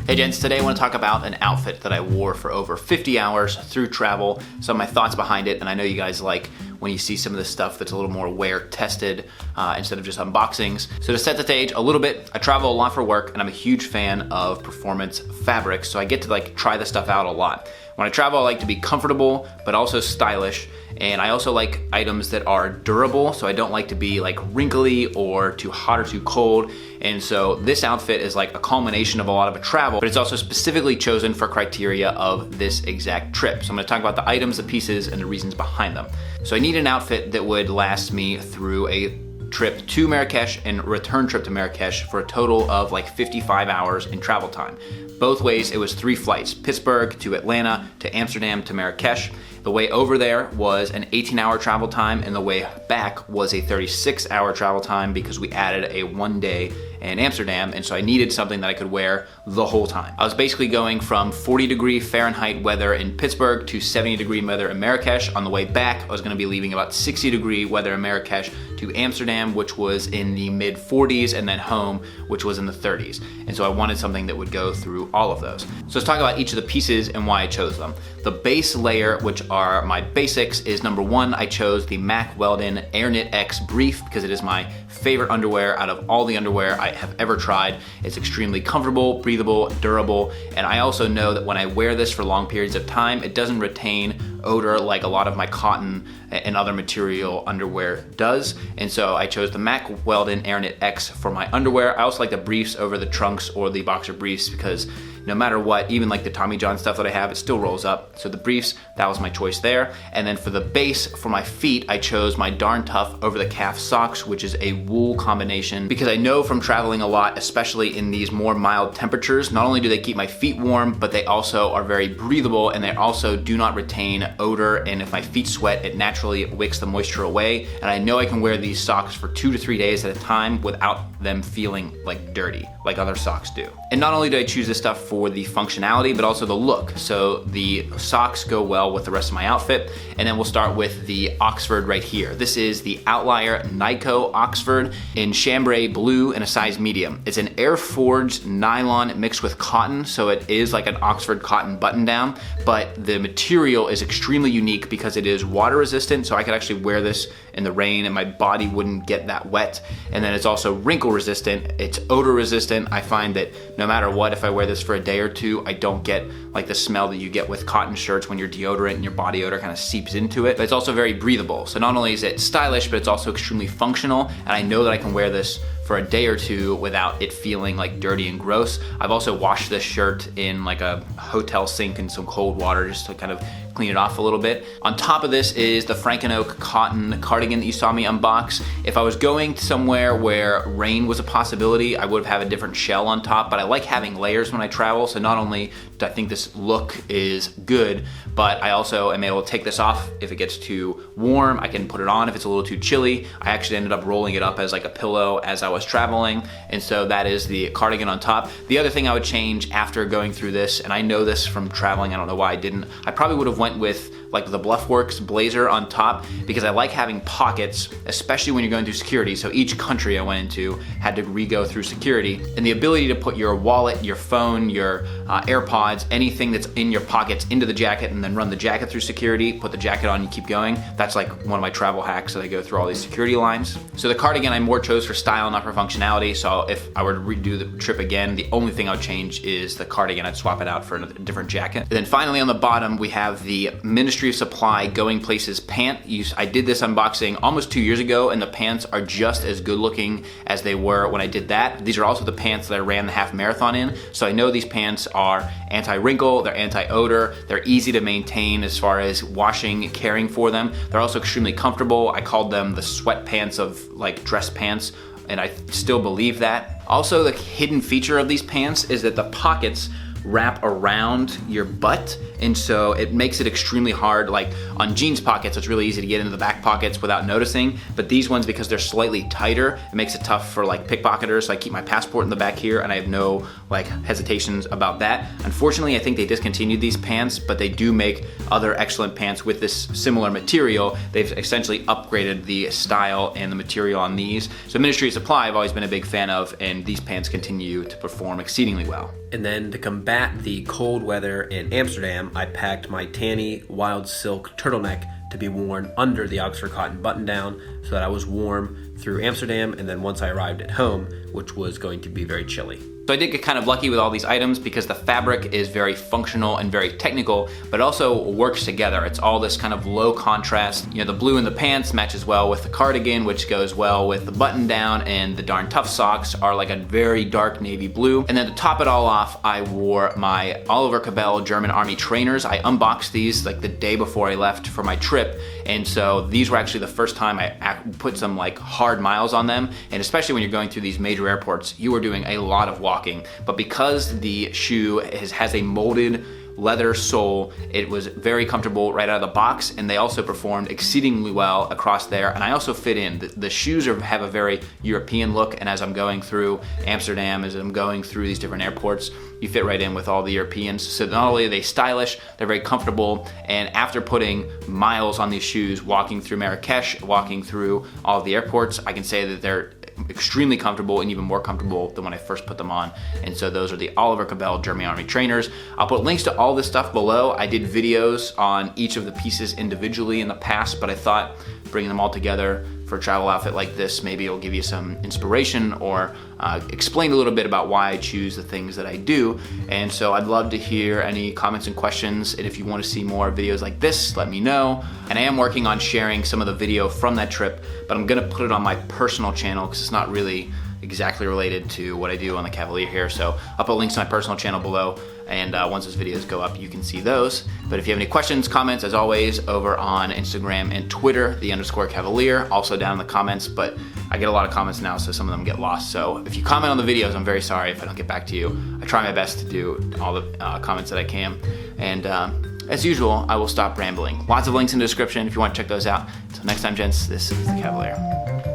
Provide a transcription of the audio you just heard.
Hey gents, today I want to talk about an outfit that I wore for over 50 hours through travel, some of my thoughts behind it, and I know you guys like when you see some of the stuff that's a little more wear tested instead of just unboxings. So to set the stage a little bit, I travel a lot for work and I'm a huge fan of performance fabrics, so I get to try this stuff out a lot. When I travel, I like to be comfortable, but also stylish. And I also like items that are durable, so I don't like to be wrinkly or too hot or too cold. And so this outfit is like a culmination of a lot of travel, but it's also specifically chosen for criteria of this exact trip. So I'm gonna talk about the items, the pieces, and the reasons behind them. So I need an outfit that would last me through a trip to Marrakesh and return trip to Marrakesh for a total of 55 hours in travel time. Both ways, it was 3 flights, Pittsburgh to Atlanta to Amsterdam to Marrakesh. The way over there was an 18-hour travel time, and the way back was a 36-hour travel time because we added a 1 day in Amsterdam, and so I needed something that I could wear the whole time. I was basically going from 40-degree Fahrenheit weather in Pittsburgh to 70-degree weather in Marrakesh. On the way back, I was gonna be leaving about 60-degree weather in Marrakesh to Amsterdam, which was in the mid-40s, and then home, which was in the 30s. And so I wanted something that would go through all of those. So let's talk about each of the pieces and why I chose them. The base layer, which are my basics, is number 1, I chose the Mack Weldon Air Knit X Brief because it is my favorite underwear out of all the underwear I have ever tried. It's extremely comfortable, breathable, durable, and I also know that when I wear this for long periods of time, it doesn't retain odor like a lot of my cotton and other material underwear does. And so I chose the Mack Weldon Air Knit X for my underwear. I also like the briefs over the trunks or the boxer briefs because no matter what, even the Tommy John stuff that I have, it still rolls up. So the briefs, that was my choice there. And then for the base, for my feet, I chose my Darn Tough over the calf socks, which is a wool combination, because I know from traveling a lot, especially in these more mild temperatures, not only do they keep my feet warm, but they also are very breathable, and they also do not retain odor. And if my feet sweat, it naturally wicks the moisture away. And I know I can wear these socks for 2 to 3 days at a time without them feeling dirty, like other socks do. And not only did I choose this stuff for the functionality, but also the look. So the socks go well with the rest of my outfit. And then we'll start with the Oxford right here. This is the Outlier Nyko Oxford in chambray blue in a size medium. It's an air forged nylon mixed with cotton, so it is like an Oxford cotton button down, but the material is extremely unique because it is water resistant, so I could actually wear this in the rain and my body wouldn't get that wet. And then it's also wrinkle resistant, it's odor resistant. I find that no matter what, if I wear this for a day or two, I don't get the smell that you get with cotton shirts when your deodorant and your body odor kind of seeps into it. But it's also very breathable. So not only is it stylish, but it's also extremely functional. And I know that I can wear this for a day or two without it feeling dirty and gross. I've also washed this shirt in a hotel sink in some cold water just to kind of clean it off a little bit. On top of this is the Oak cotton cardigan that you saw me unbox. If I was going somewhere where rain was a possibility, I would have a different shell on top, but I like having layers when I travel, so not only do I think this look is good, but I also am able to take this off if it gets too warm. I can put it on if it's a little too chilly. I actually ended up rolling it up as a pillow as I was traveling, and so that is the cardigan on top. The other thing I would change after going through this, and I know this from traveling, I don't know why I didn't, I probably would have went with the Bluffworks blazer on top because I like having pockets, especially when you're going through security. So each country I went into had to re-go through security, and the ability to put your wallet, your phone, your AirPods, anything that's in your pockets into the jacket and then run the jacket through security, put the jacket on, you keep going. That's one of my travel hacks that I go through all these security lines. So the cardigan I more chose for style, not for functionality. So if I were to redo the trip again, the only thing I would change is the cardigan. I'd swap it out for a different jacket. And then finally on the bottom, we have the Ministry of Supply Going Places pant. I did this unboxing almost 2 years ago, and the pants are just as good looking as they were when I did that. These are also the pants that I ran the half marathon in, so I know these pants are anti-wrinkle, they're anti-odor, they're easy to maintain as far as washing, caring for them. They're also extremely comfortable. I called them the sweatpants of dress pants, and I still believe that. Also, the hidden feature of these pants is that the pockets wrap around your butt, and so it makes it extremely hard. On jeans pockets, it's really easy to get into the back pockets without noticing, but these ones, because they're slightly tighter, it makes it tough for pickpocketers. So I keep my passport in the back here, and I have no hesitations about that. Unfortunately, I think they discontinued these pants, but they do make other excellent pants with this similar material. They've essentially upgraded the style and the material on these. So Ministry of Supply I've always been a big fan of, and these pants continue to perform exceedingly well. And then to combat the cold weather in Amsterdam, I packed my Tanny Wild Silk turtleneck to be worn under the Oxford cotton button-down so that I was warm through Amsterdam and then once I arrived at home, which was going to be very chilly. So I did get kind of lucky with all these items because the fabric is very functional and very technical, but it also works together. It's all this kind of low contrast. You know, the blue in the pants matches well with the cardigan, which goes well with the button down, and the darn tough socks are like a very dark navy blue. And then to top it all off, I wore my Oliver Cabell German Army trainers. I unboxed these like the day before I left for my trip. And so these were actually the first time I put some like hard miles on them. And especially when you're going through these major airports, you are doing a lot of walking. But because the shoe has a molded leather sole, it was very comfortable right out of the box, and they also performed exceedingly well across there. And I also fit in. The shoes have a very European look, and as I'm going through Amsterdam, as I'm going through these different airports, you fit right in with all the Europeans. So not only are they stylish, they're very comfortable, and after putting miles on these shoes, walking through Marrakesh, walking through all of the airports, I can say that they're extremely comfortable and even more comfortable than when I first put them on. And so those are the Oliver Cabell German Army trainers. I'll put links to all this stuff below. I did videos on each of the pieces individually in the past, but I thought bringing them all together for a travel outfit like this, maybe it'll give you some inspiration or explain a little bit about why I choose the things that I do. And so I'd love to hear any comments and questions. And if you want to see more videos like this, let me know. And I am working on sharing some of the video from that trip, but I'm gonna put it on my personal channel because it's not really exactly related to what I do on the Kavalier here. So I'll put links to my personal channel below, and once those videos go up, you can see those. But if you have any questions, comments, as always, over on Instagram and Twitter, _Kavalier, also down in the comments. But I get a lot of comments now, so some of them get lost. So if you comment on the videos, I'm very sorry if I don't get back to you. I try my best to do all the comments that I can. And as usual, I will stop rambling. Lots of links in the description if you want to check those out. Until next time, gents, this is the Kavalier.